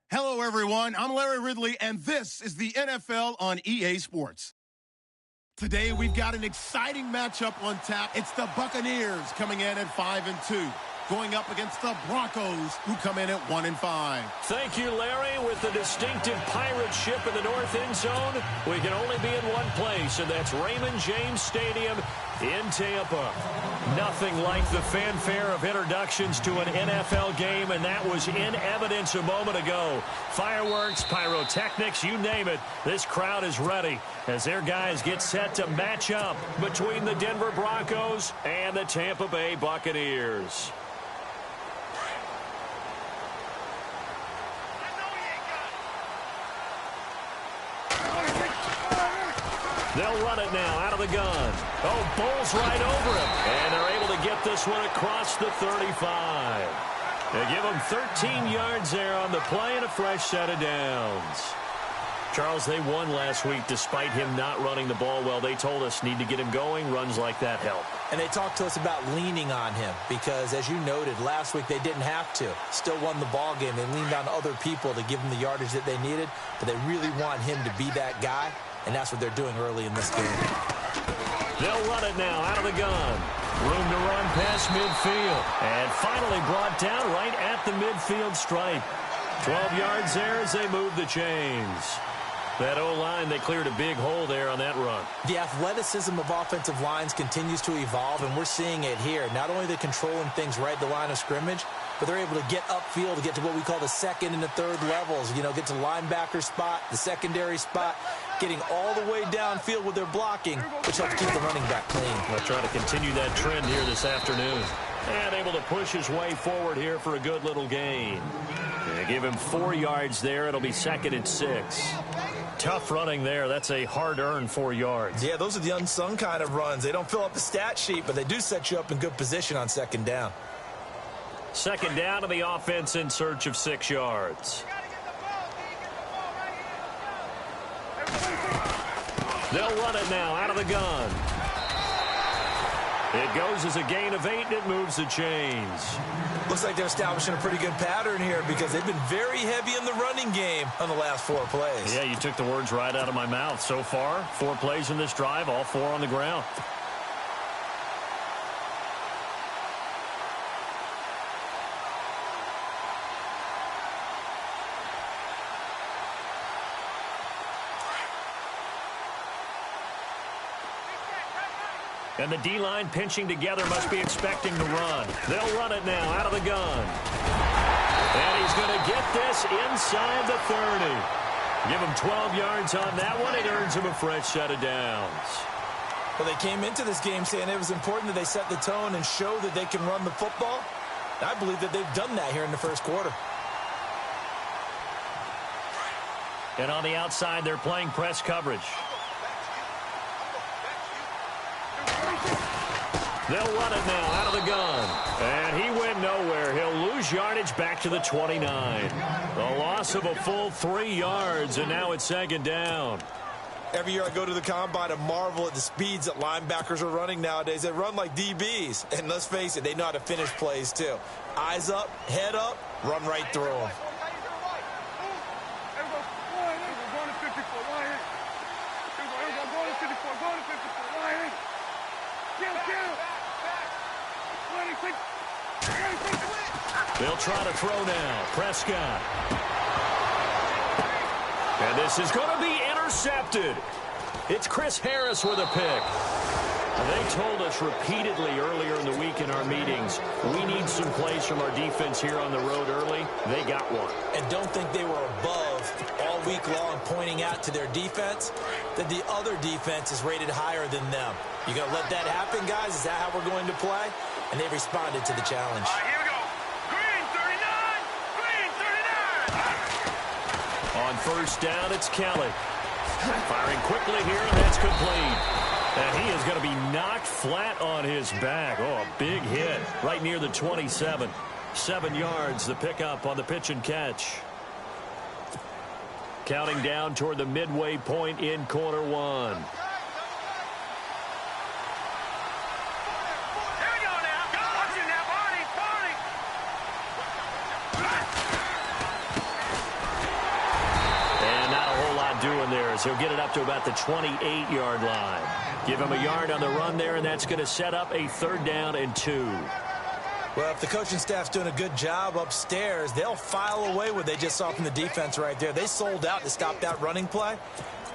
Hello, everyone. I'm Larry Ridley, and this is the NFL on EA Sports. Today, we've got an exciting matchup on tap. It's the Buccaneers coming in at 5-2, going up against the Broncos, who come in at 1-5. Thank you, Larry. With the distinctive pirate ship in the north end zone, we can only be in one place, and that's Raymond James Stadium in Tampa. Nothing like the fanfare of introductions to an NFL game, and that was in evidence a moment ago. Fireworks, pyrotechnics, you name it. This crowd is ready as their guys get set to match up between the Denver Broncos and the Tampa Bay Buccaneers. They'll run it now out of the gun. Oh, bowls right over him. And they're able to get this one across the 35. They give him 13 yards there on the play and a fresh set of downs. Charles, they won last week despite him not running the ball well. They told us need to get him going. Runs like that help. And they talked to us about leaning on him because, as you noted, last week they didn't have to. Still won the ball game. They leaned on other people to give them the yardage that they needed, but they really want him to be that guy. And that's what they're doing early in this game. They'll run it now out of the gun. Room to run past midfield. And finally brought down right at the midfield stripe. 12 yards there as they move the chains. That O-line, they cleared a big hole there on that run. The athleticism of offensive lines continues to evolve, and we're seeing it here. Not only are they controlling things right at the line of scrimmage, but they're able to get upfield to get to what we call the second and the third levels. You know, get to linebacker spot, the secondary spot, getting all the way downfield with their blocking, which helps keep the running back clean. They'll try to continue that trend here this afternoon. And able to push his way forward here for a good little gain. They give him 4 yards there. It'll be 2nd and 6. Tough running there. That's a hard-earned 4 yards. Yeah, those are the unsung kind of runs. They don't fill up the stat sheet, but they do set you up in good position on 2nd down. 2nd down to the offense in search of 6 yards. They'll run it now out of the gun. It goes as a gain of 8, and it moves the chains. Looks like they're establishing a pretty good pattern here because they've been very heavy in the running game on the last 4 plays. Yeah, you took the words right out of my mouth. So far, 4 plays in this drive, all 4 on the ground. And the D-line pinching together must be expecting to run. They'll run it now out of the gun. And he's going to get this inside the 30. Give him 12 yards on that one. It earns him a fresh set of downs. Well, they came into this game saying it was important that they set the tone and show that they can run the football. I believe that they've done that here in the first quarter. And on the outside, they're playing press coverage. They'll run it now out of the gun. And he went nowhere. He'll lose yardage back to the 29. A loss of a full 3 yards, and now it's second down. Every year I go to the combine and marvel at the speeds that linebackers are running nowadays. They run like DBs. And let's face it, they know how to finish plays too. Eyes up, head up, run right through them. They'll try to throw now. Prescott. And this is going to be intercepted. It's Chris Harris with a pick. They told us repeatedly earlier in the week in our meetings, we need some plays from our defense here on the road early. They got one. And don't think they were above all week long pointing out to their defense that the other defense is rated higher than them. You going to let that happen, guys? Is that how we're going to play? And they responded to the challenge. All right, here we go. Green 39. Green 39. On first down, it's Kelly. Firing quickly here, and that's complete. And he is going to be knocked flat on his back. Oh, a big hit right near the 27. 7 yards, the pickup on the pitch and catch. Counting down toward the midway point in quarter one. Doing there is he'll get it up to about the 28-yard line. Give him a yard on the run there, and that's going to set up a 3rd down and 2. Well, if the coaching staff's doing a good job upstairs, they'll file away what they just saw from the defense right there. They sold out to stop that running play.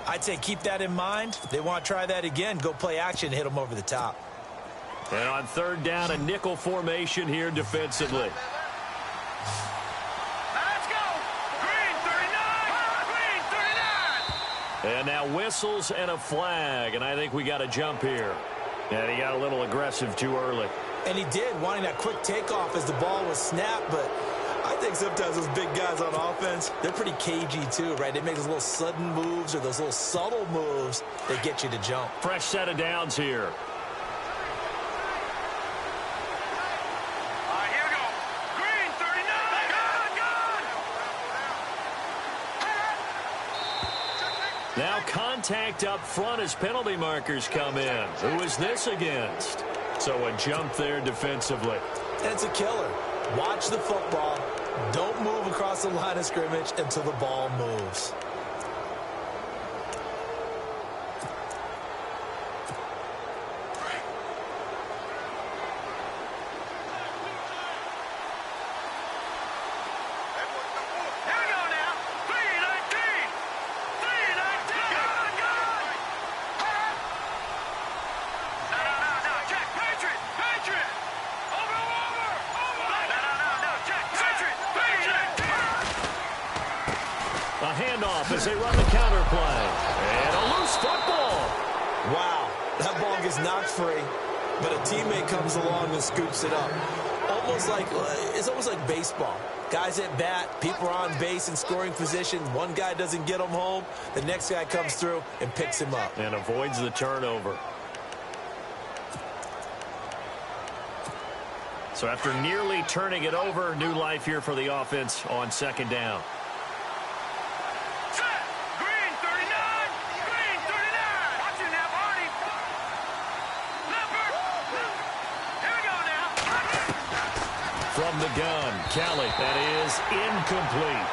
I'd say keep that in mind. If they want to try that again, go play action, hit them over the top. And on 3rd down, a nickel formation here defensively. And now whistles and a flag, and I think we got a jump here. And he got a little aggressive too early. And he did, wanting that quick takeoff as the ball was snapped, but I think sometimes those big guys on offense, they're pretty cagey too, right? They make those little sudden moves or those little subtle moves that get you to jump. Fresh set of downs here. Now contact up front as penalty markers come in. Who is this against? So a jump there defensively. And it's a killer. Watch the football. Don't move across the line of scrimmage until the ball moves. As they run the counter play. And a loose football. Wow, that ball gets knocked free, but a teammate comes along and scoops it up. It's almost like baseball. Guys at bat, people are on base in scoring position. One guy doesn't get him home. The next guy comes through and picks him up. And avoids the turnover. So after nearly turning it over, new life here for the offense on 2nd down. From the gun, Kelly, that is incomplete.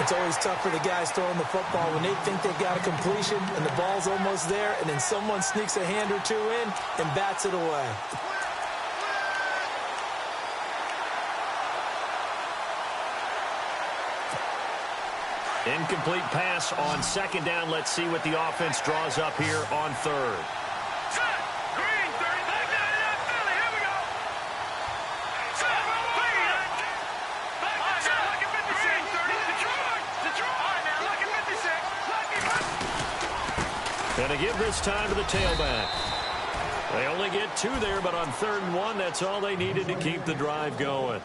It's always tough for the guys throwing the football when they think they've got a completion and the ball's almost there, and then someone sneaks a hand or two in and bats it away. Incomplete pass on 2nd down. Let's see what the offense draws up here on 3rd. And to give this time to the tailback. They only get 2 there, but on 3rd and 1, that's all they needed to keep the drive going.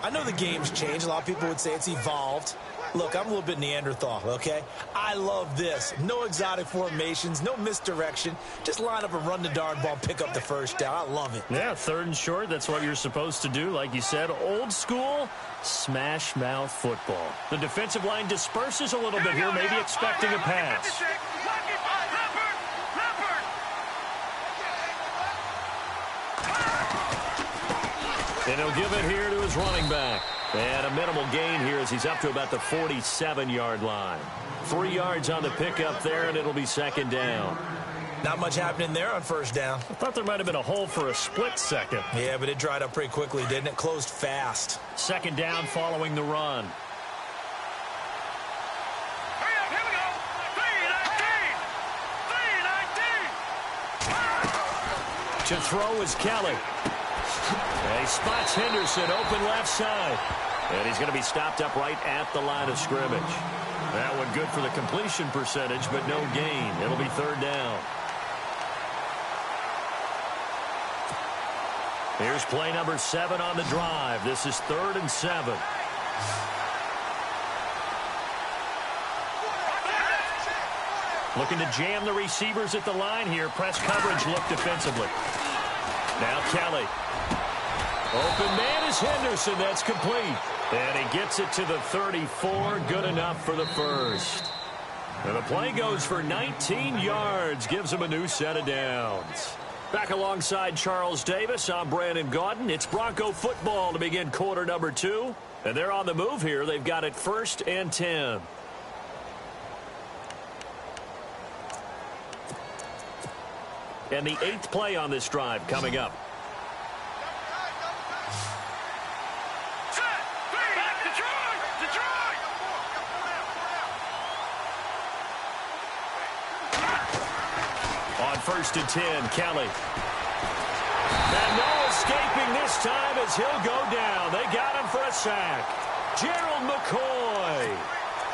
I know the game's changed. A lot of people would say it's evolved. Look, I'm a little bit Neanderthal, okay? I love this. No exotic formations, no misdirection. Just line up and run the darn ball, pick up the first down. I love it. Yeah, 3rd and short, that's what you're supposed to do. Like you said, old school, smash mouth football. The defensive line disperses a little bit here, maybe expecting a pass. And he'll give it here to his running back. And a minimal gain here as he's up to about the 47-yard line. 3 yards on the pickup there, and it'll be 2nd down. Not much happening there on 1st down. I thought there might have been a hole for a split second. Yeah, but it dried up pretty quickly, didn't it? Closed fast. 2nd down following the run. Here we go. 3-19. To throw is Kelly. And he spots Henderson open left side. And he's going to be stopped up right at the line of scrimmage. That one good for the completion percentage, but no gain. It'll be 3rd down. Here's play number 7 on the drive. This is 3rd and 7. Looking to jam the receivers at the line here. Press coverage look defensively. Now Kelly. Open man is Henderson. That's complete. And he gets it to the 34. Good enough for the first. And the play goes for 19 yards. Gives him a new set of downs. Back alongside Charles Davis, I'm Brandon Gaudin. It's Bronco football to begin quarter number 2. And they're on the move here. They've got it 1st and 10. And the 8th play on this drive coming up. On 1st and 10, Kelly. And no escaping this time as he'll go down. They got him for a sack. Gerald McCoy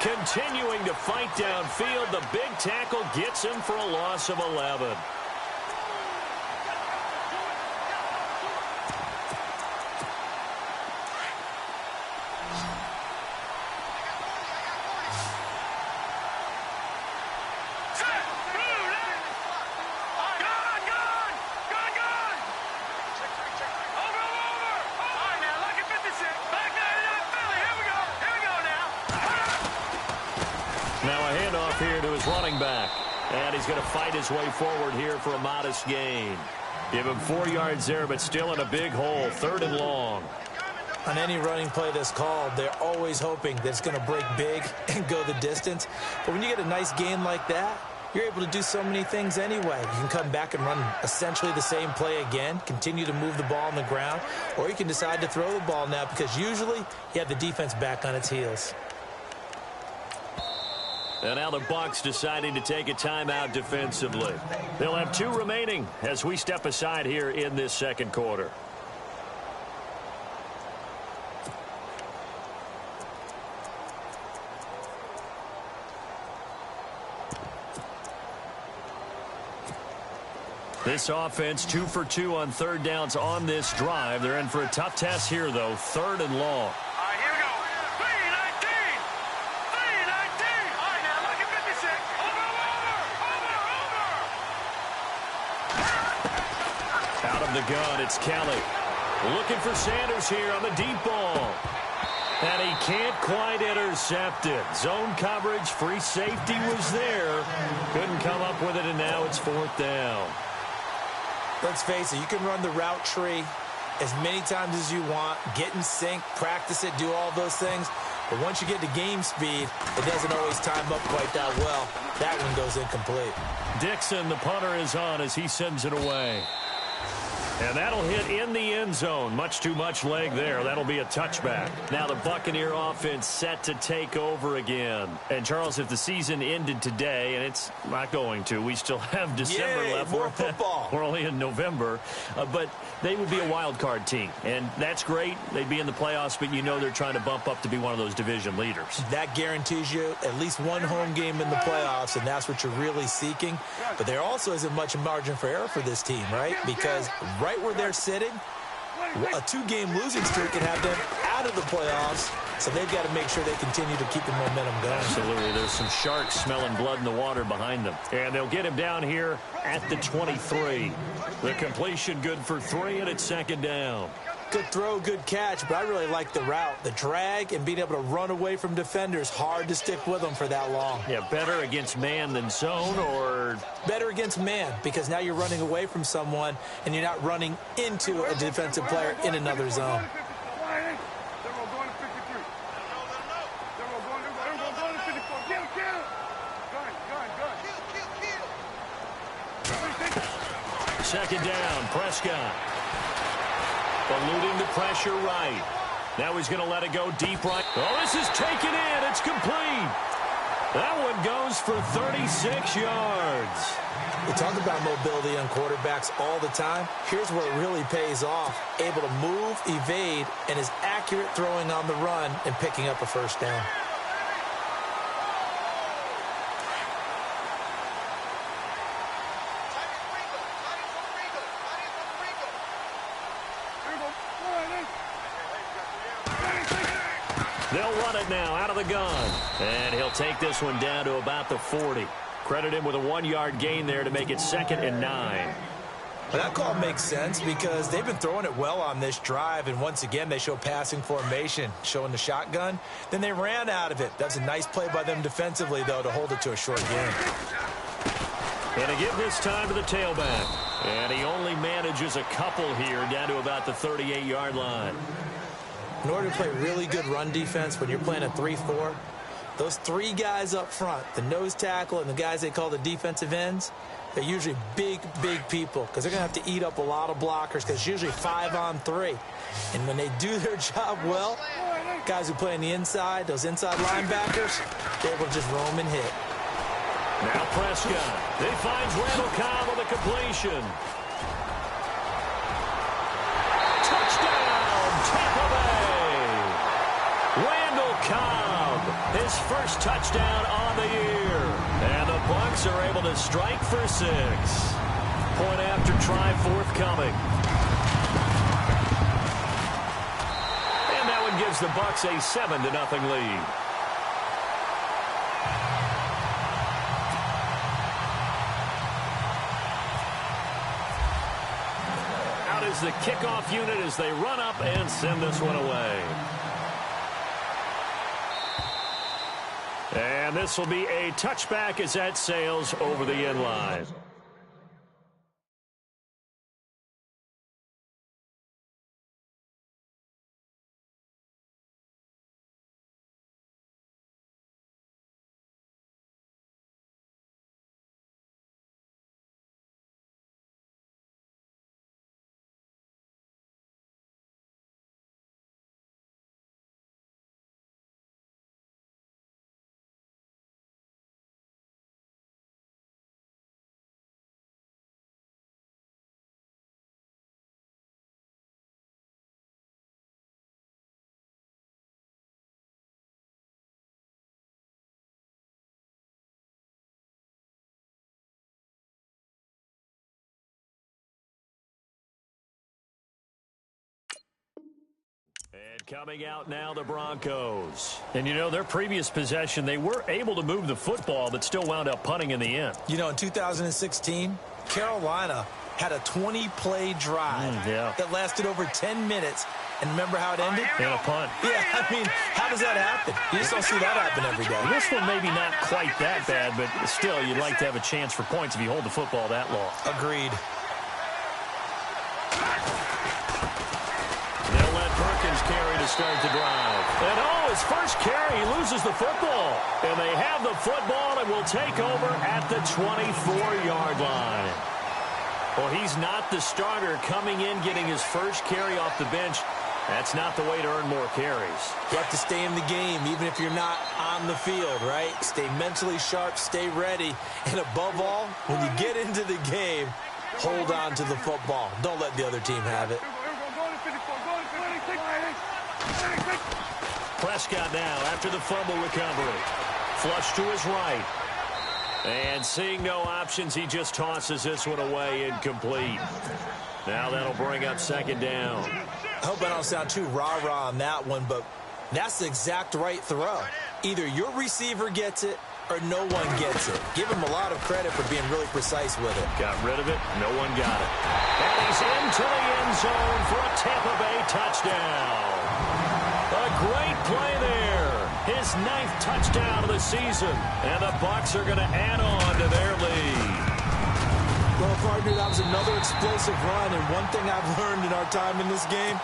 continuing to fight downfield. The big tackle gets him for a loss of 11. Running back, and he's going to fight his way forward here for a modest gain. Give him 4 yards there, but still in a big hole. 3rd and long. On any running play that's called, they're always hoping that it's going to break big and go the distance. But when you get a nice gain like that, you're able to do so many things anyway. You can come back and run essentially the same play again, continue to move the ball on the ground, or you can decide to throw the ball now because usually you have the defense back on its heels. And now the Bucs deciding to take a timeout defensively. They'll have 2 remaining as we step aside here in this 2nd quarter. This offense 2 for 2 on 3rd downs on this drive. They're in for a tough test here, though. 3rd and long. The gun, it's Kelly. Looking for Sanders here on the deep ball. And he can't quite intercept it. Zone coverage, free safety was there. Couldn't come up with it, and now it's 4th down. Let's face it, you can run the route tree as many times as you want, get in sync, practice it, do all those things. But once you get to game speed, it doesn't always time up quite that well. That one goes incomplete. Dixon, the punter, is on as he sends it away. And that'll hit in the end zone. Much too much leg there. That'll be a touchback. Now the Buccaneer offense set to take over again. And, Charles, if the season ended today, and it's not going to, we still have December left. More football. We're only in November. But they would be a wild card team. And that's great. They'd be in the playoffs, but you know they're trying to bump up to be one of those division leaders. That guarantees you at least one home game in the playoffs, and that's what you're really seeking. But there also isn't much margin for error for this team, right? Because right where they're sitting, a 2-game losing streak can have them out of the playoffs, so they've got to make sure they continue to keep the momentum going. Absolutely. There's some sharks smelling blood in the water behind them. And they'll get him down here at the 23. The completion good for 3, and it's second down. Good throw, good catch, but I really like the route. The drag and being able to run away from defenders, hard to stick with them for that long. Yeah, better against man than zone, or? Better against man, because now you're running away from someone and you're not running into a defensive player in another zone. Second down, Prescott. Eluding the pressure right. Now he's going to let it go deep right. Oh, this is taken in. It's complete. That one goes for 36 yards. We talk about mobility on quarterbacks all the time. Here's where it really pays off. Able to move, evade, and is accurate throwing on the run and picking up a first down. They'll run it now out of the gun. And he'll take this one down to about the 40. Credit him with a 1-yard gain there to make it 2nd and 9. Well, that call makes sense because they've been throwing it well on this drive, and once again they show passing formation, showing the shotgun. Then they ran out of it. That's a nice play by them defensively, though, to hold it to a short gain. And to give this time to the tailback. And he only manages a couple here down to about the 38-yard line. In order to play really good run defense when you're playing a 3-4, those 3 guys up front, the nose tackle and the guys they call the defensive ends, they're usually big, big people because they're going to have to eat up a lot of blockers because it's usually 5-on-3. And when they do their job well, guys who play on the inside, those inside linebackers, they're able to just roam and hit. Now Prescott. He finds Randall Cobb on the completion. Touchdown, Tampa Bay. Randall Cobb, his first touchdown on the year. And the Bucs are able to strike for 6. Point after try forthcoming. And that one gives the Bucs a 7-0 lead. Out is the kickoff unit as they run up and send this one away. And this will be a touchback as that sails over the end line. And coming out now, the Broncos. And, you know, their previous possession, they were able to move the football, but still wound up punting in the end. You know, in 2016, Carolina had a 20-play drive that lasted over 10 minutes. And remember how it ended? And a punt. Yeah, I mean, how does that happen? You just don't see that happen every day. This one maybe not quite that bad, but still, you'd like to have a chance for points if you hold the football that long. Agreed. They'll let Perkins carry to start the drive. And, oh, his first carry, he loses the football. And they have the football and will take over at the 24-yard line. Well, he's not the starter coming in, getting his first carry off the bench. That's not the way to earn more carries. You have to stay in the game, even if you're not on the field, right? Stay mentally sharp, stay ready, and above all, when you get into the game, hold on to the football. Don't let the other team have it. Prescott now after the fumble recovery. Flush to his right. And seeing no options, he just tosses this one away incomplete. Now that'll bring up second down. I hope I don't sound too rah-rah on that one, but that's the exact right throw. Either your receiver gets it or no one gets it. Give him a lot of credit for being really precise with it. Got rid of it. No one got it. And he's into the end zone for a Tampa Bay touchdown. A great play there. His 9th touchdown of the season. And the Bucs are going to add on to their lead. Well, partner, that was another explosive run, and one thing I've learned in our time in this game,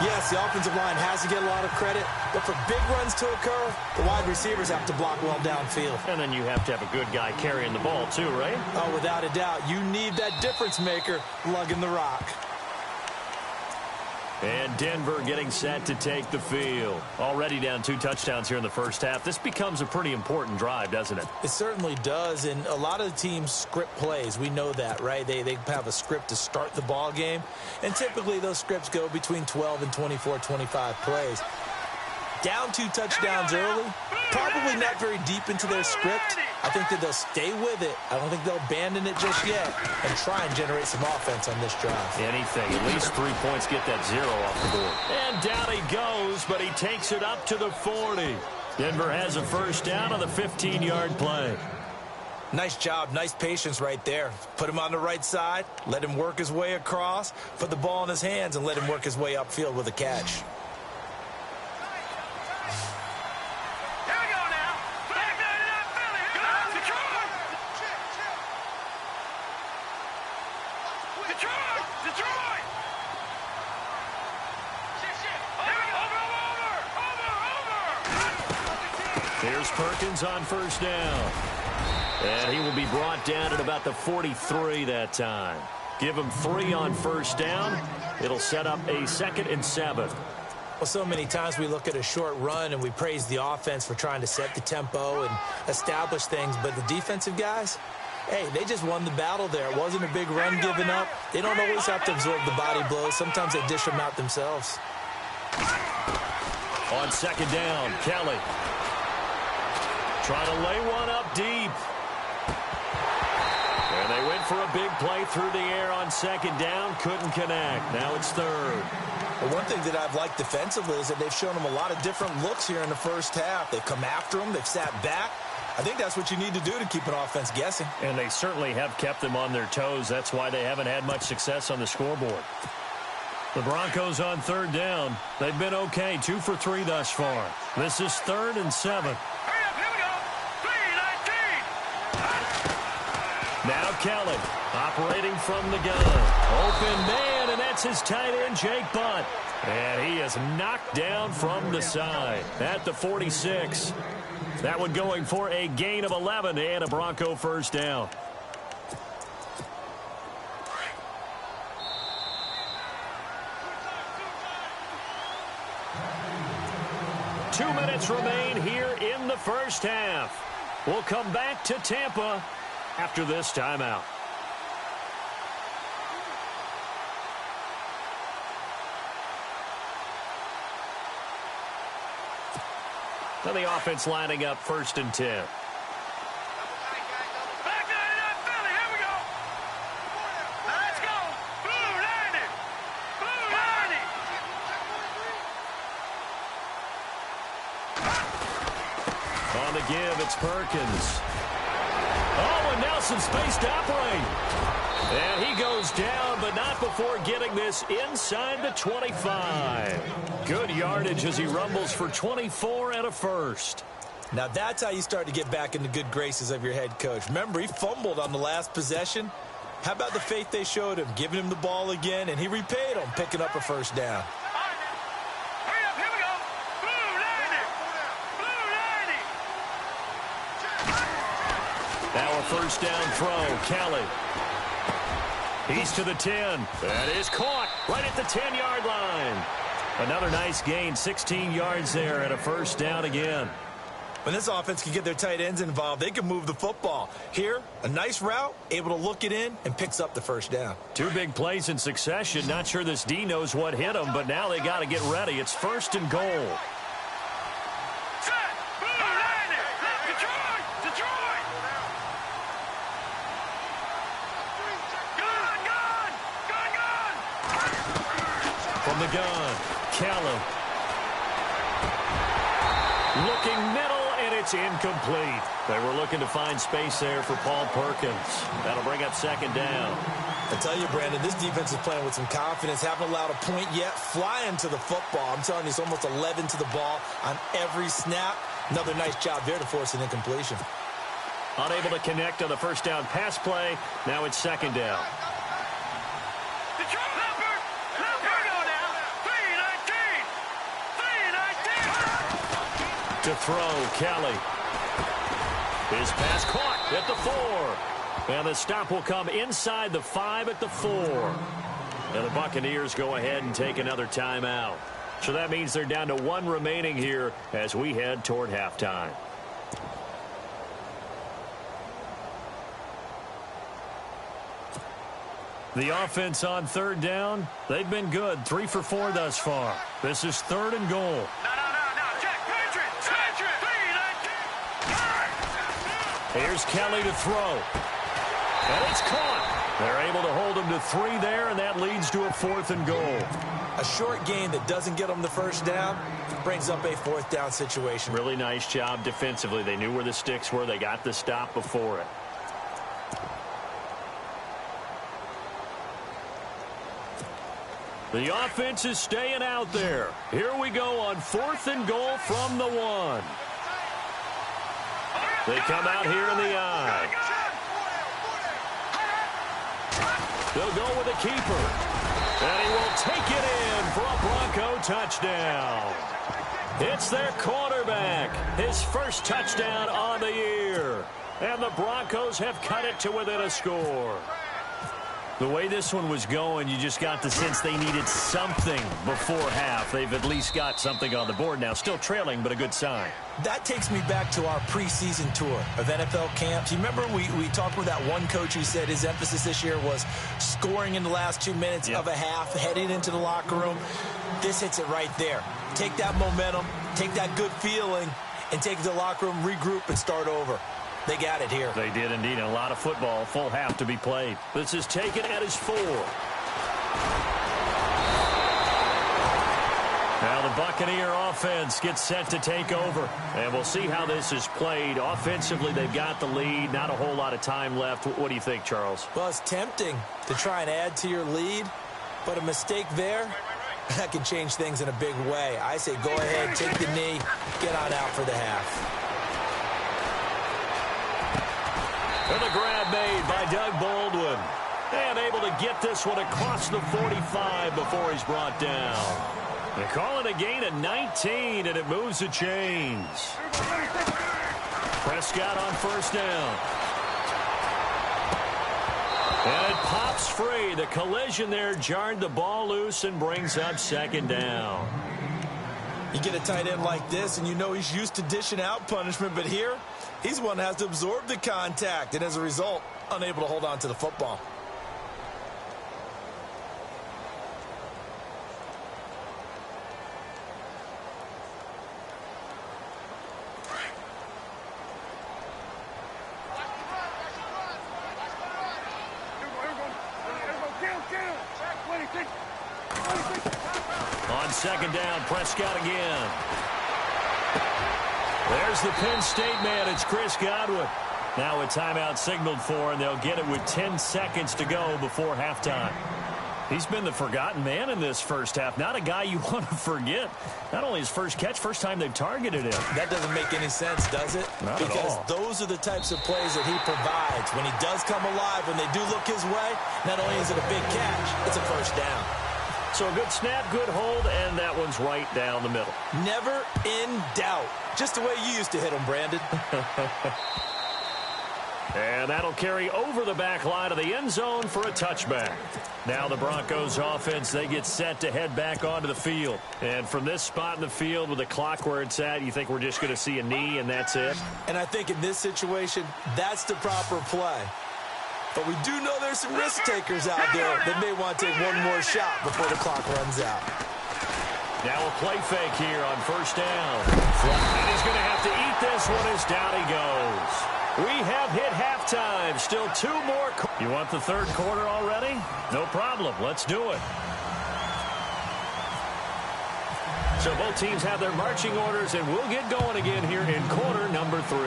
yes, the offensive line has to get a lot of credit, but for big runs to occur, the wide receivers have to block well downfield. And then you have to have a good guy carrying the ball too, right? Oh, without a doubt. You need that difference maker lugging the rock. And Denver getting set to take the field. Already down 2 touchdowns here in the first half. This becomes a pretty important drive, doesn't it? It certainly does, and a lot of the teams script plays. We know that, right? They have a script to start the ball game, and typically those scripts go between 12 and 24, 25 plays. Down 2 touchdowns early, probably not very deep into their script. I think that they'll stay with it. I don't think they'll abandon it just yet and try and generate some offense on this drive. Anything. At least 3 points, get that 0 off the board. And down he goes, but he takes it up to the 40. Denver has a first down on the 15-yard play. Nice job. Nice patience right there. Put him on the right side, let him work his way across, put the ball in his hands, and let him work his way upfield with a catch. Here's Perkins on first down. And he will be brought down at about the 43 that time. Give him 3 on first down. It'll set up a 2nd and 7. Well, so many times we look at a short run and we praise the offense for trying to set the tempo and establish things. But the defensive guys, hey, they just won the battle there. It wasn't a big run given up. They don't always have to absorb the body blows. Sometimes they dish them out themselves. On second down, Kelly. Trying to lay one up deep. And they went for a big play through the air on second down. Couldn't connect. Now it's 3rd. Well, one thing that I've liked defensively is that they've shown them a lot of different looks here in the first half. They've come after them. They've sat back. I think that's what you need to do to keep an offense guessing. And they certainly have kept them on their toes. That's why they haven't had much success on the scoreboard. The Broncos on 3rd down. They've been okay. 2 for 3 thus far. This is 3rd and 7. Now Kelly operating from the gun. Open man, and that's his tight end, Jake Butt. And he is knocked down from the side at the 46. That one going for a gain of 11 and a Bronco first down. Two minutes remain here in the first half. We'll come back to Tampa after this timeout. Now the offense lining up 1st and 10. On the give, it's Perkins. Oh, and now some space to operate. And he goes down, but not before getting this inside the 25. Good yardage as he rumbles for 24 and a first. Now that's how you start to get back in the good graces of your head coach. Remember, he fumbled on the last possession. How about the faith they showed him, giving him the ball again, and he repaid him, picking up a first down. Now a first down throw, Kelly. He's to the 10. That is caught right at the 10-yard line. Another nice gain, 16 yards there and a first down again. When this offense can get their tight ends involved, they can move the football. Here, a nice route, able to look it in, and picks up the first down. Two big plays in succession. Not sure this D knows what hit them, but now they got to get ready. It's first and goal. Set. Detroit. Detroit. Gun. From the gun, Callan. Looking middle. It's incomplete. They were looking to find space there for Paul Perkins. That'll bring up second down. I tell you, Brandon, this defense is playing with some confidence. Haven't allowed a point yet. Flying to the football. I'm telling you, it's almost 11 to the ball on every snap. Another nice job there to force an incompletion. Unable to connect on the first down pass play. Now it's second down. To throw, Kelly. His pass caught at the 4. And the stop will come inside the 5 at the 4. And the Buccaneers go ahead and take another timeout. So that means they're down to 1 remaining here as we head toward halftime. The offense on third down, they've been good. 3 for 4 thus far. This is third and goal. Here's Kelly to throw. And it's caught. They're able to hold him to 3 there, and that leads to a 4th and goal. A short gain that doesn't get them the first down brings up a 4th down situation. Really nice job defensively. They knew where the sticks were. They got the stop before it. The offense is staying out there. Here we go on 4th and goal from the 1. They come out here in the eye. They'll go with a keeper. And he will take it in for a Bronco touchdown. It's their quarterback. His first touchdown on the year. And the Broncos have cut it to within a score. The way this one was going, you just got the sense they needed something before half. They've at least got something on the board now. Still trailing, but a good sign. That takes me back to our preseason tour of NFL camps. You remember we talked with that one coach who said his emphasis this year was scoring in the last 2 minutes of a half, heading into the locker room. This hits it right there. Take that momentum, take that good feeling, and take it to the locker room, regroup, and start over. They got it here. They did indeed. And a lot of football, full half to be played. This is taken at his 4. Now the Buccaneer offense gets set to take over. And we'll see how this is played. Offensively, they've got the lead. Not a whole lot of time left. What do you think, Charles? Well, it's tempting to try and add to your lead. But a mistake there, that can change things in a big way. I say go ahead, take the knee, get on out for the half. And the grab made by Doug Baldwin. And able to get this one across the 45 before he's brought down. They call it a gain of 19, and it moves the chains. Prescott on first down. And it pops free. The collision there jarred the ball loose and brings up second down. You get a tight end like this, and you know he's used to dishing out punishment, but here, he's the one that has to absorb the contact, and as a result, unable to hold on to the football. On second down, Prescott again. There's the Penn State man. It's Chris Godwin. Now a timeout signaled for, and they'll get it with 10 seconds to go before halftime. He's been the forgotten man in this first half. Not a guy you want to forget. Not only his first catch, first time they've targeted him. That doesn't make any sense, does it? Not at all. Because those are the types of plays that he provides. When he does come alive, when they do look his way, not only is it a big catch, it's a first down. So a good snap, good hold, and that one's right down the middle. Never in doubt. Just the way you used to hit him, Brandon. And that'll carry over the back line of the end zone for a touchback. Now the Broncos offense, they get set to head back onto the field. And from this spot in the field with the clock where it's at, you think we're just going to see a knee and that's it? And I think in this situation, that's the proper play. But we do know there's some risk takers out there that may want to take one more shot before the clock runs out. Now a play fake here on first down. And he's going to have to eat this one as down he goes. We have hit halftime. Still 2 more. You want the third quarter already? No problem. Let's do it. So both teams have their marching orders, and we'll get going again here in quarter number 3.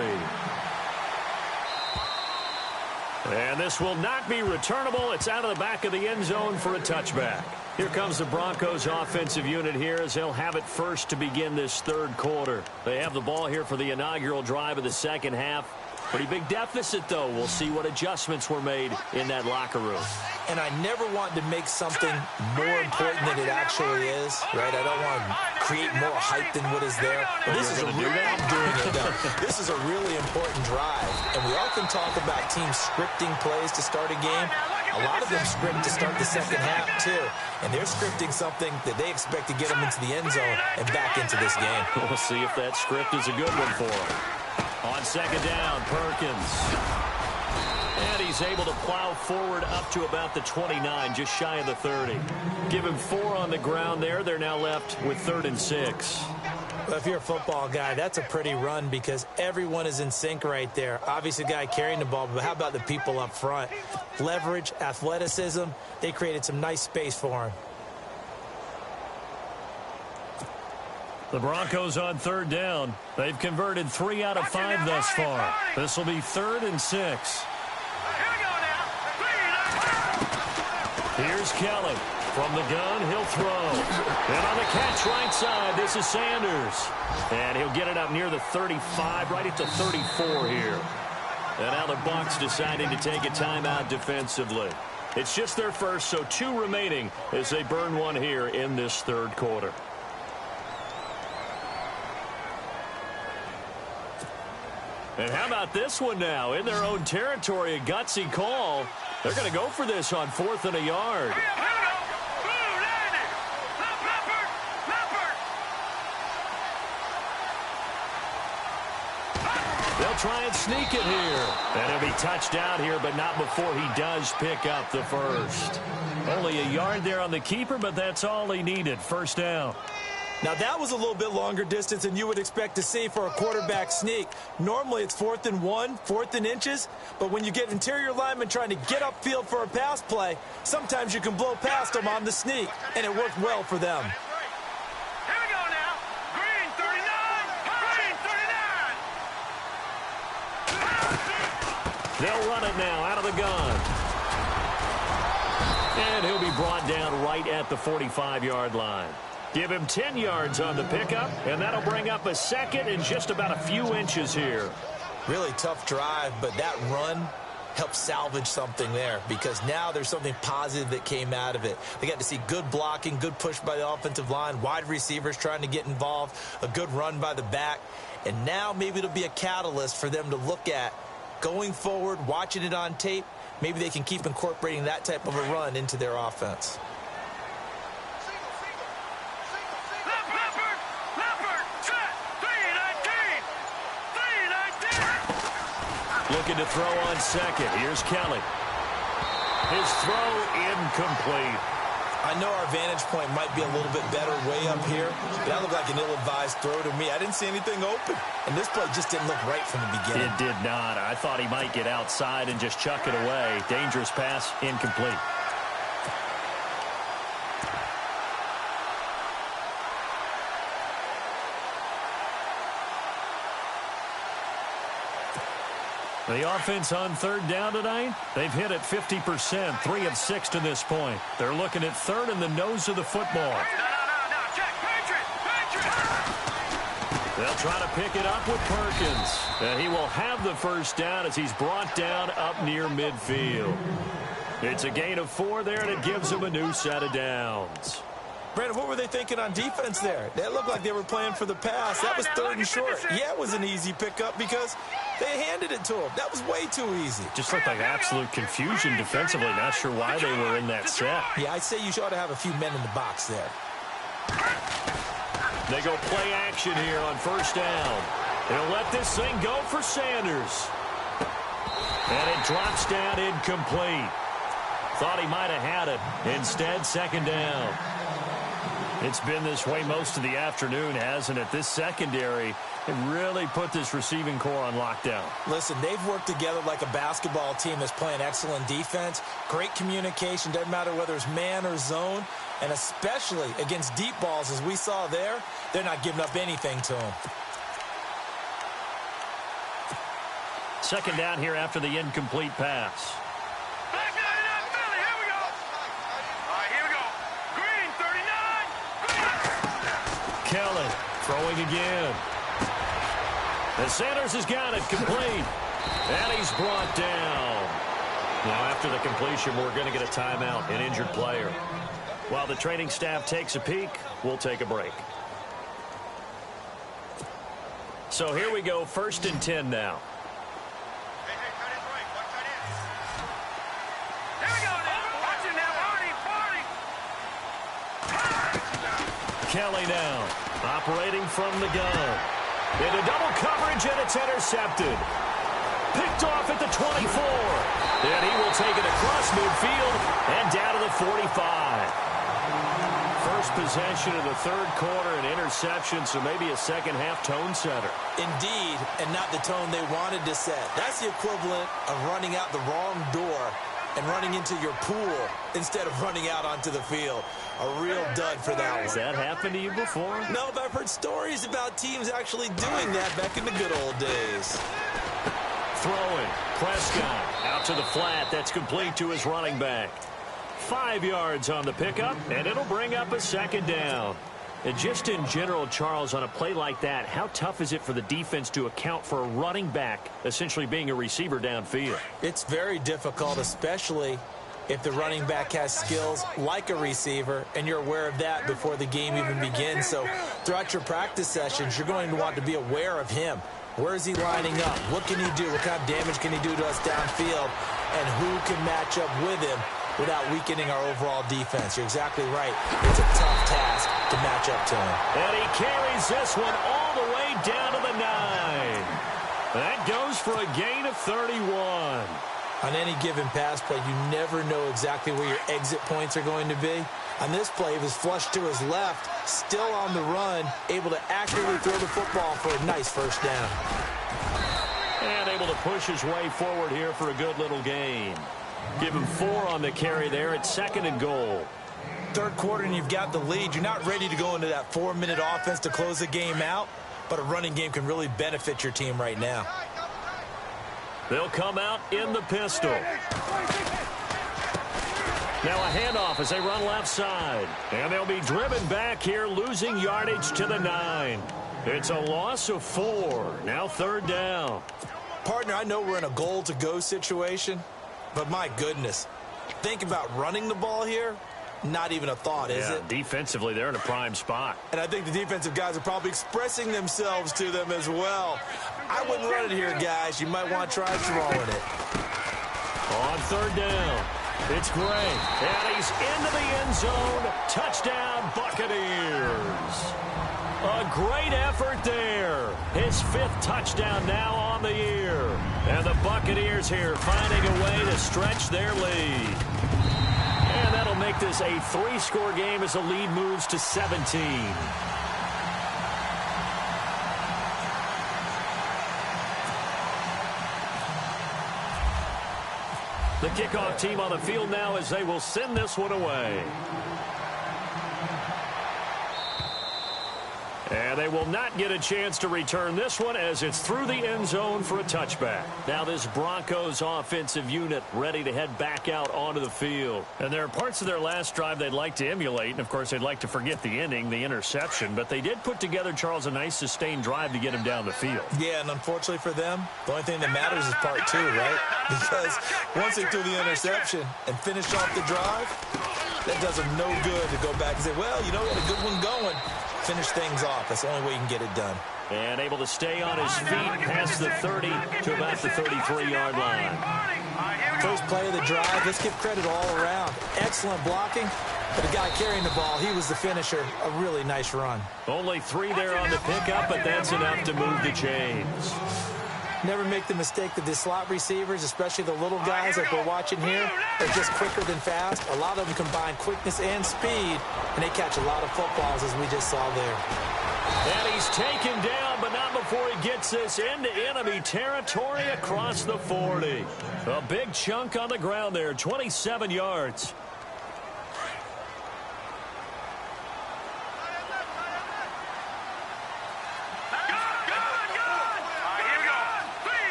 And this will not be returnable. It's out of the back of the end zone for a touchback. Here comes the Broncos offensive unit here as they'll have it first to begin this third quarter. They have the ball here for the inaugural drive of the second half. Pretty big deficit, though. We'll see what adjustments were made in that locker room. And I never want to make something more important than it actually is, right? I don't want to create more hype than what is there. But this is a really, I'm doing it, though. This is a really important drive. And we often talk about teams scripting plays to start a game. A lot of them script to start the second half, too. And they're scripting something that they expect to get them into the end zone and back into this game. We'll see if that script is a good one for them. On second down, Perkins. And he's able to plow forward up to about the 29, just shy of the 30. Give him 4 on the ground there. They're now left with 3rd and 6. Well, if you're a football guy, that's a pretty run because everyone is in sync right there. Obviously, the guy carrying the ball, but how about the people up front? Leverage, athleticism, they created some nice space for him. The Broncos on third down. They've converted 3 out of 5 thus far. This will be 3rd and 6. Here's Kelly. From the gun, he'll throw. And on the catch right side, this is Sanders. And he'll get it up near the 35, right at the 34 here. And now the Bucs deciding to take a timeout defensively. It's just their first, so 2 remaining as they burn one here in this third quarter. And how about this one now? In their own territory, a gutsy call. They're going to go for this on 4th and a yard. They'll try and sneak it here. And he'll be touched out here, but not before he does pick up the first. Only a yard there on the keeper, but that's all he needed. First down. Now, that was a little bit longer distance than you would expect to see for a quarterback sneak. Normally, it's 4th and 1, 4th and inches. But when you get interior linemen trying to get upfield for a pass play, sometimes you can blow past them on the sneak, and it worked well for them. Here we go now. Green 39. Green 39. They'll run it now out of the gun. And he'll be brought down right at the 45-yard line. Give him 10 yards on the pickup, and that'll bring up a 2nd and just about a few inches here. Really tough drive, but that run helped salvage something there because now there's something positive that came out of it. They got to see good blocking, good push by the offensive line, wide receivers trying to get involved, a good run by the back, and now maybe it'll be a catalyst for them to look at going forward, watching it on tape. Maybe they can keep incorporating that type of a run into their offense. Looking to throw on 2nd. Here's Kelly. His throw incomplete. I know our vantage point might be a little bit better way up here, but that looked like an ill-advised throw to me. I didn't see anything open, and this play just didn't look right from the beginning. It did not. I thought he might get outside and just chuck it away. Dangerous pass, incomplete. The offense on third down tonight, they've hit it 50%, 3 of 6 to this point. They're looking at 3rd in the nose of the football. No, check, Patriot. They'll try to pick it up with Perkins. And he will have the first down as he's brought down up near midfield. It's a gain of 4 there, and it gives him a new set of downs. Brandon, what were they thinking on defense there? They looked like they were playing for the pass. That was 3rd and short. Yeah, it was an easy pickup because they handed it to him. That was way too easy. Just looked like absolute confusion defensively. Not sure why they were in that set. Yeah, I'd say you ought to have a few men in the box there. They go play action here on 1st down. They'll let this thing go for Sanders. And it drops down incomplete. Thought he might have had it. Instead, 2nd down. It's been this way most of the afternoon, hasn't it? This secondary, it really put this receiving core on lockdown. Listen, they've worked together like a basketball team that's playing excellent defense. Great communication, doesn't matter whether it's man or zone. And especially against deep balls, as we saw there, they're not giving up anything to them. 2nd down here after the incomplete pass. Kelly throwing again. And Sanders has got it complete. And he's brought down. Now after the completion, we're going to get a timeout, an injured player. While the training staff takes a peek, we'll take a break. So here we go, 1st and 10 now. Kelly now, operating from the gun. Into double coverage, and it's intercepted. Picked off at the 24. And he will take it across midfield and down to the 45. First possession of the 3rd quarter, an interception, so maybe a second-half tone setter. Indeed, and not the tone they wanted to set. That's the equivalent of running out the wrong door and running into your pool instead of running out onto the field. A real dud for that one. Has that happened to you before? No, but I've heard stories about teams actually doing that back in the good old days. Throwing. Prescott out to the flat. That's complete to his running back. 5 yards on the pickup, and it'll bring up a 2nd down. And just in general, Charles, on a play like that, how tough is it for the defense to account for a running back essentially being a receiver downfield? It's very difficult, especially if the running back has skills like a receiver, and you're aware of that before the game even begins. So throughout your practice sessions, you're going to want to be aware of him. Where is he lining up? What can he do? What kind of damage can he do to us downfield? And who can match up with him without weakening our overall defense? You're exactly right. It's a tough task to match up to him. And he carries this one all the way down to the 9. That goes for a gain of 31. On any given pass play, you never know exactly where your exit points are going to be. On this play, he was flushed to his left, still on the run, able to accurately throw the football for a nice 1st down. And able to push his way forward here for a good little gain. Give him 4 on the carry there at 2nd and goal. 3rd quarter and you've got the lead. You're not ready to go into that 4-minute offense to close the game out, but a running game can really benefit your team right now. They'll come out in the pistol. Now a handoff as they run left side. And they'll be driven back here, losing yardage to the 9. It's a loss of 4. Now 3rd down. Partner, I know we're in a goal-to-go situation, but my goodness, think about running the ball here. Not even a thought, is it? Defensively, they're in a prime spot. And I think the defensive guys are probably expressing themselves to them as well. I wouldn't run it here, guys. You might want to try throwing it. On 3rd down, it's Gray. And he's into the end zone. Touchdown, Buccaneers. A great effort there. His 5th touchdown now on the year. And the Buccaneers here finding a way to stretch their lead. And that'll make this a 3-score game as the lead moves to 17. The kickoff team on the field now as they will send this one away. And they will not get a chance to return this one as it's through the end zone for a touchback. Now this Broncos offensive unit ready to head back out onto the field. And there are parts of their last drive they'd like to emulate. And, of course, they'd like to forget the ending, the interception. But they did put together, Charles, a nice sustained drive to get him down the field. Yeah, and unfortunately for them, the only thing that matters is part 2, right? Because once they threw the interception and finished off the drive, That does them no good to go back and say, well, you know, we had a good one going. Finish things off. That's the only way you can get it done. And able to stay on his feet past the 30 to about the 33-yard line. First play of the drive. Let's give credit all around. Excellent blocking. But the guy carrying the ball, he was the finisher. A really nice run. Only 3 there on the pickup, but that's enough to move the chains. Never make the mistake that the slot receivers, especially the little guys like we're watching here, are just quicker than fast. A lot of them combine quickness and speed, and they catch a lot of footballs, as we just saw there. And he's taken down, but not before he gets this into enemy territory across the 40. A big chunk on the ground there, 27 yards.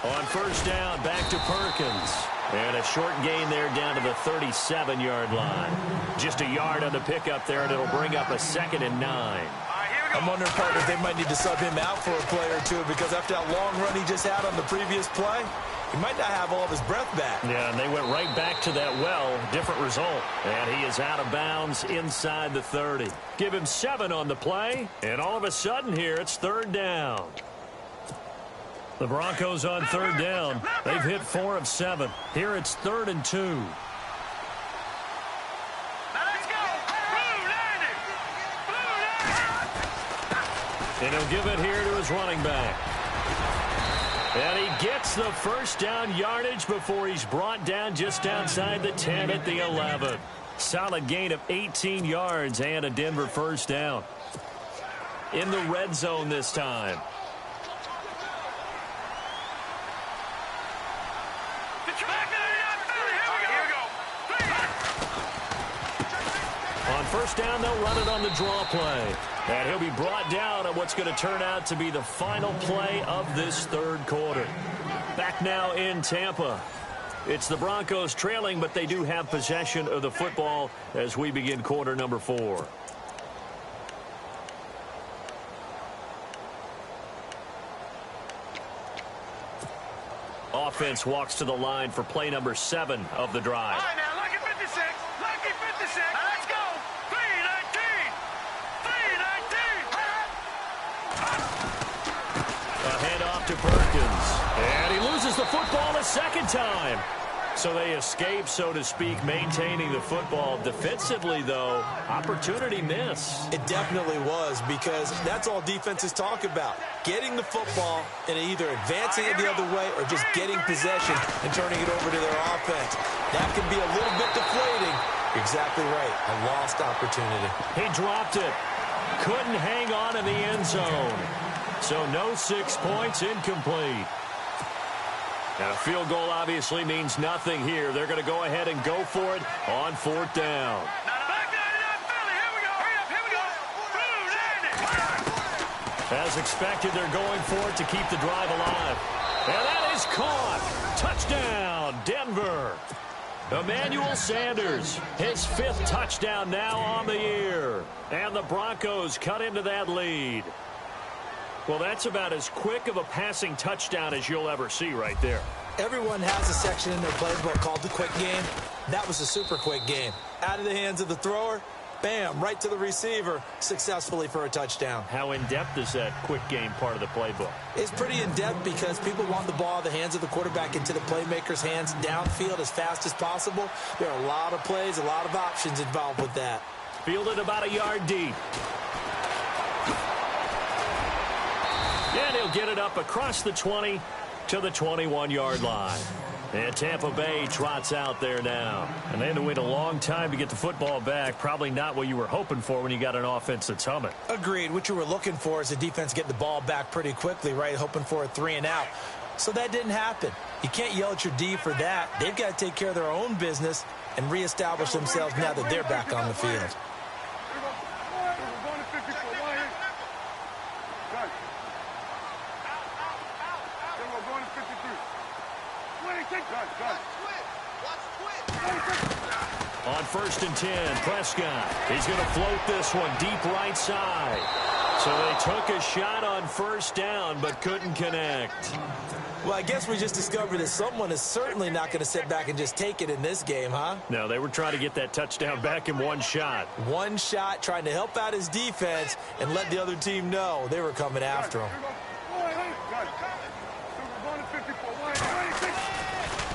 On first down, back to Perkins. And a short gain there down to the 37-yard line. Just a yard on the pickup there, and it'll bring up a 2nd and 9. I'm wondering, partner, if they might need to sub him out for a play or two, because after that long run he just had on the previous play, he might not have all of his breath back. Yeah, and they went right back to that well. Different result. And he is out of bounds inside the 30. Give him 7 on the play, and all of a sudden here it's 3rd down. The Broncos on 3rd down. They've hit 4 of 7. Here it's 3rd and 2. Now let's go. Blue 90. And he'll give it here to his running back. And he gets the first down yardage before he's brought down just outside the 10 at the 11. Solid gain of 18 yards and a Denver first down. In the red zone this time. On first down, they'll run it on the draw play. And he'll be brought down on what's going to turn out to be the final play of this 3rd quarter. Back now in Tampa. It's the Broncos trailing, but they do have possession of the football as we begin quarter number 4. Offense walks to the line for play number 7 of the drive. All right, now, lucky 56. Lucky 56. Now, let's go. 319. 319. A handoff to Perkins. And he loses the football a 2nd time. So they escape, so to speak, maintaining the football. Defensively, though, opportunity miss. It definitely was, because that's all defenses talk about. Getting the football and either advancing it the other way or just getting possession and turning it over to their offense. That can be a little bit deflating. You're exactly right. A lost opportunity. He dropped it. Couldn't hang on in the end zone. So no 6 points, incomplete. Now, a field goal obviously means nothing here. They're going to go ahead and go for it on 4th down. As expected, they're going for it to keep the drive alive. And that is caught. Touchdown, Denver. Emmanuel Sanders, his 5th touchdown now on the year. And the Broncos cut into that lead. Well, that's about as quick of a passing touchdown as you'll ever see right there. Everyone has a section in their playbook called the quick game. That was a super quick game. Out of the hands of the thrower, bam, right to the receiver, successfully for a touchdown. How in-depth is that quick game part of the playbook? It's pretty in-depth because people want the ball in the hands of the quarterback into the playmaker's hands downfield as fast as possible. There are a lot of plays, a lot of options involved with that. Fielded about a yard deep. And he'll get it up across the 20 to the 21-yard line. And Tampa Bay trots out there now. And they had to wait a long time to get the football back. Probably not what you were hoping for when you got an offense that's humming. Agreed. What you were looking for is the defense getting the ball back pretty quickly, right? Hoping for a 3 and out. So that didn't happen. You can't yell at your D for that. They've got to take care of their own business and reestablish themselves now that they're back on the field. On 1st and 10, Prescott. He's going to float this one deep right side. So they took a shot on 1st down, but couldn't connect. Well, I guess we just discovered that someone is certainly not going to sit back and just take it in this game, huh? No, they were trying to get that touchdown back in one shot. One shot, trying to help out his defense and let the other team know they were coming after him.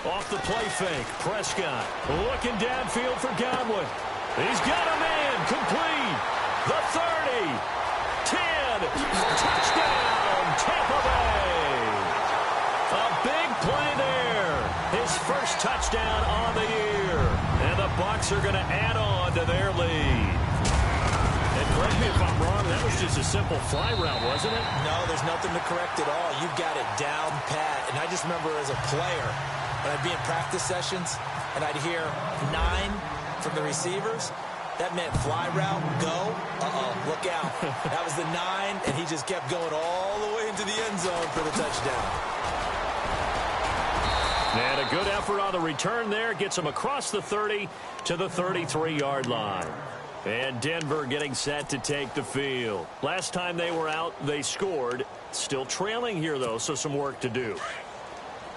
Off the play fake, Prescott looking downfield for Godwin. He's got a man, complete. The 30, 10, touchdown, Tampa Bay. A big play there. His first touchdown on the year. And the Bucs are going to add on to their lead. And correct me if I'm wrong, that was just a simple fly route, wasn't it? No, there's nothing to correct at all. You've got it down pat. And I just remember as a player, when I'd be in practice sessions and I'd hear 9 from the receivers, that meant fly route, go, look out. That was the 9, and he just kept going all the way into the end zone for the touchdown. And a good effort on the return there. Gets him across the 30 to the 33-yard line. And Denver getting set to take the field. Last time they were out, they scored. Still trailing here, though, so some work to do.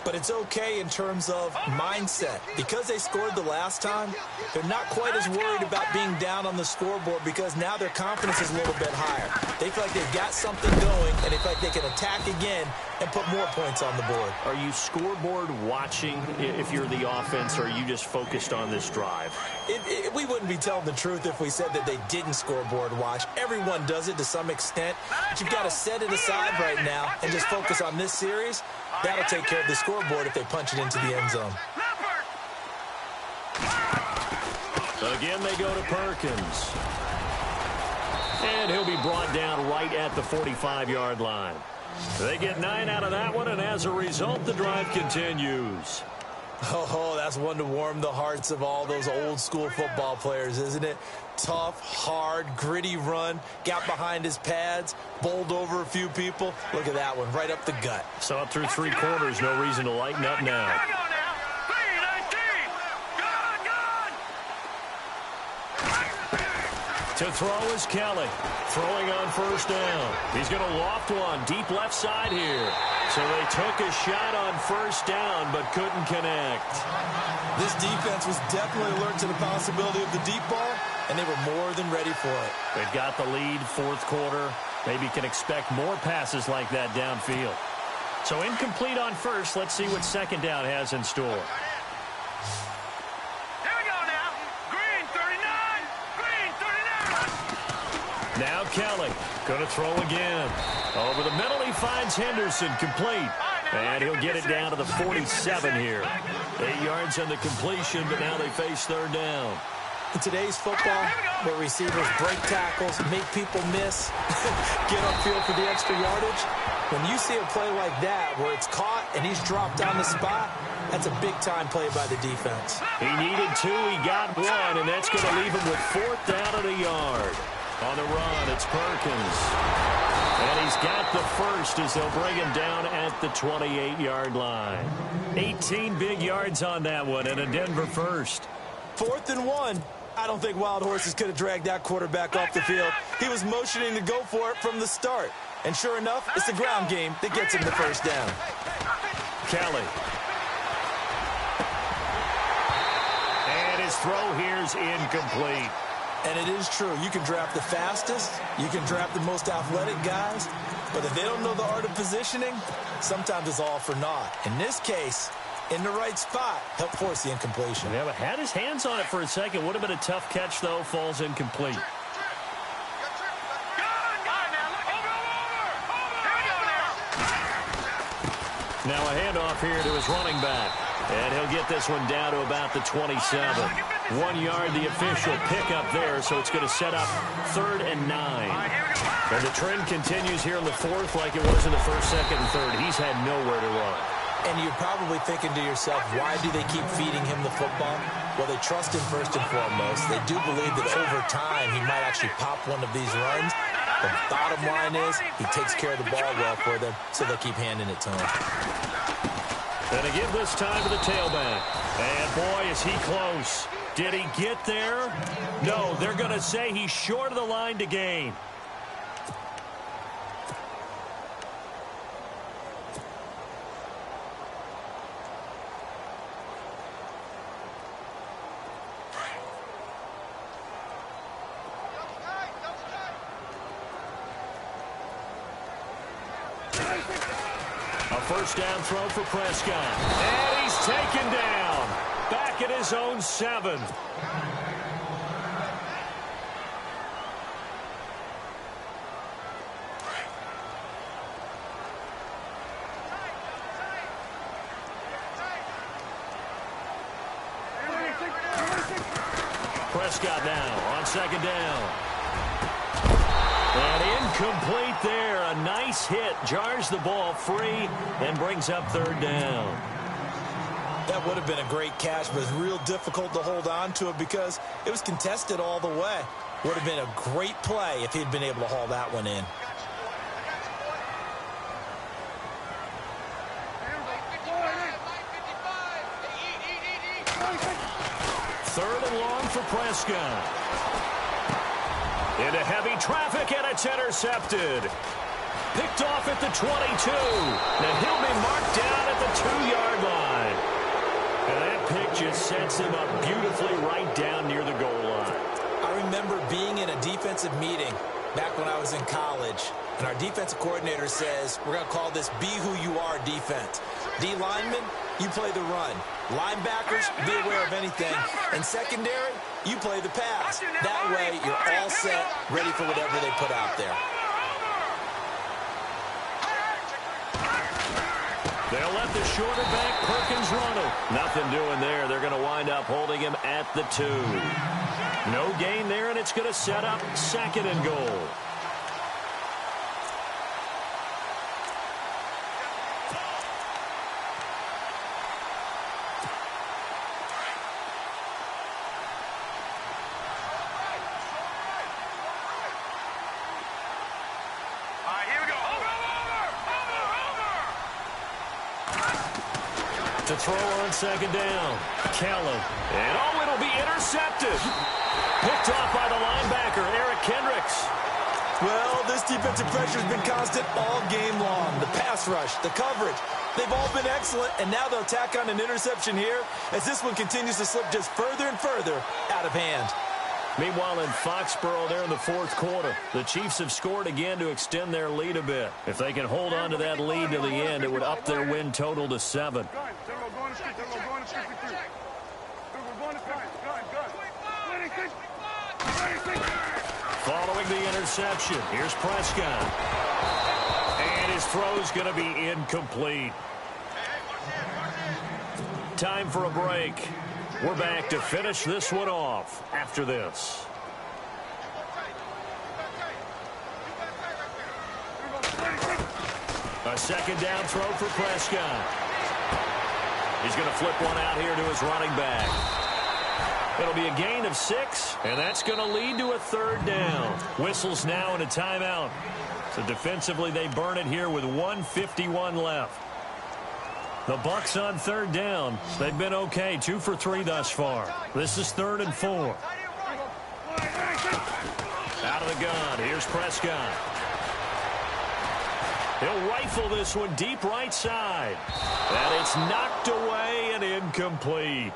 But it's okay in terms of mindset. Because they scored the last time, they're not quite as worried about being down on the scoreboard because now their confidence is a little bit higher. They feel like they've got something going, and they feel like they can attack again and put more points on the board. Are you scoreboard watching if you're the offense, or are you just focused on this drive? We wouldn't be telling the truth if we said that they didn't scoreboard watch. Everyone does it to some extent. But you've got to set it aside right now and just focus on this series. That'll take care of the scoreboard if they punch it into the end zone. Again, they go to Perkins. And he'll be brought down right at the 45-yard line. They get 9 out of that one, and as a result, the drive continues. Oh, that's one to warm the hearts of all those old-school football players, isn't it? Tough, hard, gritty run, got behind his pads, bowled over a few people. Look at that one, right up the gut. Saw it through 3 quarters, no reason to lighten up now. To throw is Kelly. Throwing on first down. He's going to loft one deep left side here. So they took a shot on first down but couldn't connect. This defense was definitely alert to the possibility of the deep ball, and they were more than ready for it. They've got the lead, 4th quarter. Maybe can expect more passes like that downfield. So incomplete on first. Let's see what second down has in store. Now Kelly, going to throw again. Over the middle, he finds Henderson, complete. And he'll get it down to the 47 here. 8 yards on the completion, but now they face 3rd down. In today's football, where receivers break tackles, make people miss, get upfield for the extra yardage, when you see a play like that where it's caught and he's dropped on the spot, that's a big-time play by the defense. He needed 2, he got 1, and that's going to leave him with 4th down at a yard. On the run, it's Perkins. And he's got the first as they'll bring him down at the 28-yard line. 18 big yards on that one, and a Denver first. 4th and 1. I don't think Wild Horses could have dragged that quarterback off the field. He was motioning to go for it from the start. And sure enough, it's the ground game that gets him the first down. Kelly. And his throw here's incomplete. And it is true. You can draft the fastest. You can draft the most athletic guys. But if they don't know the art of positioning, sometimes it's all for naught. In this case, in the right spot, helped force the incompletion. Yeah, but had his hands on it for a second. Would have been a tough catch, though. Falls incomplete. Now a handoff here to his running back. And he'll get this one down to about the 27. 1 yard, the official pickup there, so it's going to set up 3rd and 9. And the trend continues here in the 4th like it was in the 1st, 2nd, and 3rd. He's had nowhere to run. And you're probably thinking to yourself, why do they keep feeding him the football? Well, they trust him first and foremost. They do believe that over time he might actually pop one of these runs. The bottom line is he takes care of the ball well for them, so they'll keep handing it to him. And to give this time to the tailback. And boy, is he close. Did he get there? No, they're going to say he's short of the line to gain. A first down throw for Prescott. And he's taken down. Back at his own 7. Prescott now on second down. And incomplete there. A nice hit. Jars the ball free and brings up third down. That would have been a great catch, but it's real difficult to hold on to it because it was contested all the way. Would have been a great play if he'd been able to haul that one in. Third and long for Prescott. Into heavy traffic, and it's intercepted. Picked off at the 22. Now he'll be marked down at the 2-yard line. And that pick just sets him up beautifully right down near the goal line. I remember being in a defensive meeting back when I was in college, and our defensive coordinator says, we're going to call this Be Who You Are defense. D linemen, you play the run. Linebackers, be aware of anything. And secondary, you play the pass. That way, you're all set, ready for whatever they put out there. They'll let the shorter back Perkins run it. Nothing doing there. They're going to wind up holding him at the 2. No gain there, and it's going to set up second and goal. To throw on second down. Kelly. And it'll be intercepted. Picked off by the linebacker, Eric Kendricks. Well, this defensive pressure has been constant all game long. The pass rush, the coverage, they've all been excellent, and now they'll tack on an interception here as this one continues to slip just further and further out of hand. Meanwhile, in Foxborough there in the fourth quarter, the Chiefs have scored again to extend their lead a bit. If they can hold on to that lead to the end, it would up their win total to 7. Following the interception, here's Prescott. And his throw's going to be incomplete. Time for a break. We're back to finish this one off after this. A second down throw for Prescott. He's going to flip one out here to his running back. It'll be a gain of 6, and that's going to lead to a third down. Whistles now and a timeout. So defensively, they burn it here with 1:51 left. The Bucs on third down. They've been okay, 2 for 3 thus far. This is 3rd and 4. Out of the gun, here's Prescott. He'll rifle this one deep right side. And it's knocked away and incomplete.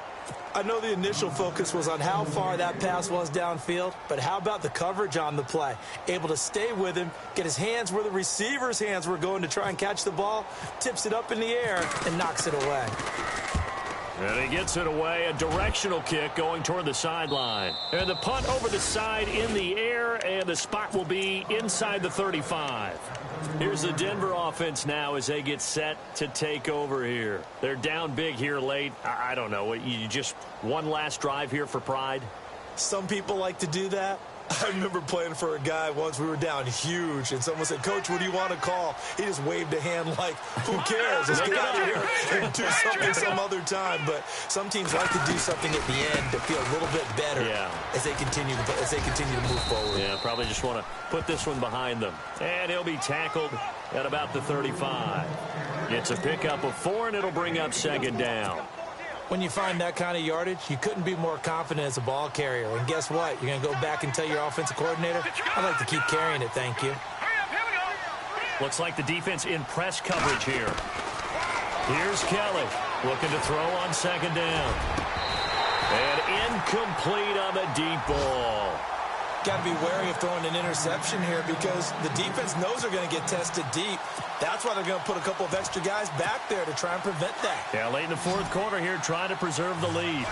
I know the initial focus was on how far that pass was downfield, but how about the coverage on the play? Able to stay with him, get his hands where the receiver's hands were going to try and catch the ball, tips it up in the air, and knocks it away. And he gets it away, a directional kick going toward the sideline. And the punt over the side in the air, and the spot will be inside the 35. Here's the Denver offense now as they get set to take over here. They're down big here late. I don't know. You just one last drive here for pride? Some people like to do that. I remember playing for a guy once. We were down huge, and someone said, "Coach, what do you want to call?" He just waved a hand like, who cares? Let's get out of here and do something some other time. But some teams like to do something at the end to feel a little bit better as they continue to move forward. Yeah, probably just want to put this one behind them. And he'll be tackled at about the 35. It's a pickup of 4, and it'll bring up second down. When you find that kind of yardage, you couldn't be more confident as a ball carrier. And guess what? You're going to go back and tell your offensive coordinator, I'd like to keep carrying it, thank you. Looks like the defense in press coverage here. Here's Kelly looking to throw on second down. And incomplete on the deep ball. Got to be wary of throwing an interception here because the defense knows they're going to get tested deep. That's why they're going to put a couple of extra guys back there to try and prevent that. Yeah, late in the fourth quarter here, trying to preserve the lead.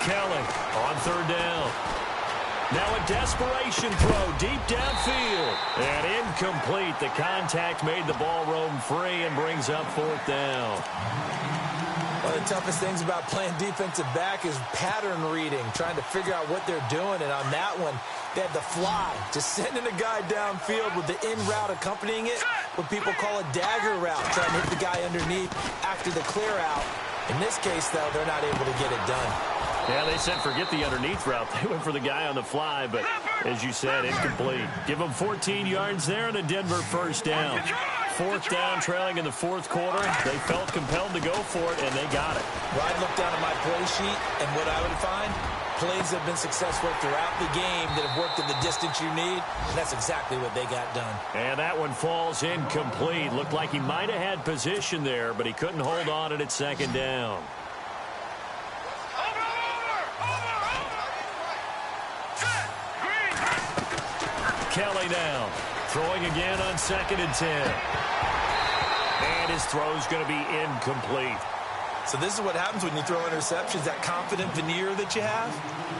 Kelly on third down. Now a desperation throw deep downfield. And incomplete. The contact made the ball roam free and brings up fourth down. One of the toughest things about playing defensive back is pattern reading, trying to figure out what they're doing. And on that one, they had the fly, just sending a guy downfield with the in route accompanying it, what people call a dagger route, trying to hit the guy underneath after the clear out. In this case, though, they're not able to get it done. Yeah, they said forget the underneath route. They went for the guy on the fly, but as you said, incomplete. Give them 14 yards there and a Denver first down. Fourth down, trailing in the fourth quarter. They felt compelled to go for it, and they got it. Well, I'd look down at my play sheet, and what I would find, plays have been successful throughout the game that have worked in the distance you need, and that's exactly what they got done. And that one falls incomplete. Looked like he might have had position there, but he couldn't hold on at second down. Kelly now, throwing again on 2nd and 10. And his throw's going to be incomplete. So this is what happens when you throw interceptions. That confident veneer that you have,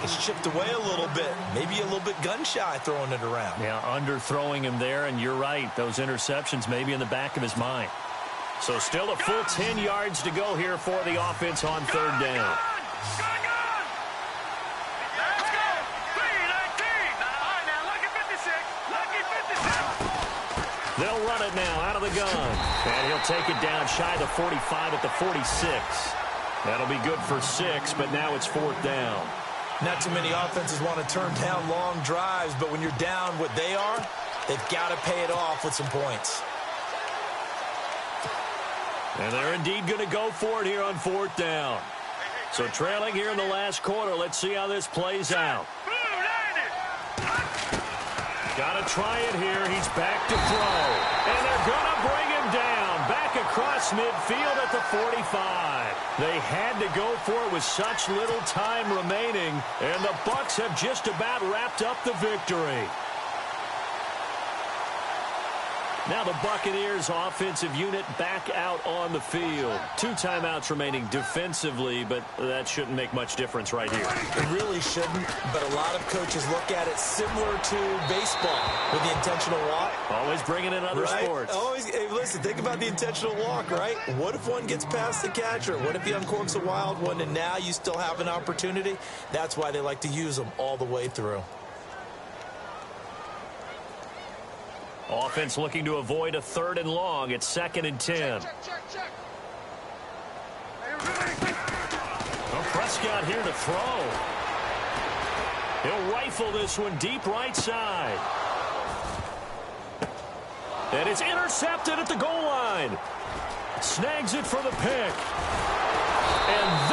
it's chipped away a little bit. Maybe a little bit gun-shy throwing it around. Yeah, underthrowing him there, and you're right. Those interceptions may be in the back of his mind. So still a full 10 yards to go here for the offense on third down. They'll run it now out of the gun. And he'll take it down shy of the 45 at the 46. That'll be good for 6, but now it's fourth down. Not too many offenses want to turn down long drives, but when you're down what they are, they've got to pay it off with some points. And they're indeed going to go for it here on fourth down. So trailing here in the last quarter. Let's see how this plays out. Got to try it here. He's back to throw. And they're going to bring him down. Back across midfield at the 45. They had to go for it with such little time remaining. And the Bucs have just about wrapped up the victory. Now the Buccaneers offensive unit back out on the field. 2 timeouts remaining defensively, but that shouldn't make much difference right here. It really shouldn't, but a lot of coaches look at it similar to baseball with the intentional walk. Always bringing in other sports. Always, hey, listen, think about the intentional walk, right? What if one gets past the catcher? What if he uncorks a wild one and now you still have an opportunity? That's why they like to use them all the way through. Offense looking to avoid a 3rd and long. It's 2nd and 10. Well, Prescott here to throw. He'll rifle this one deep right side. And it's intercepted at the goal line. Snags it for the pick. And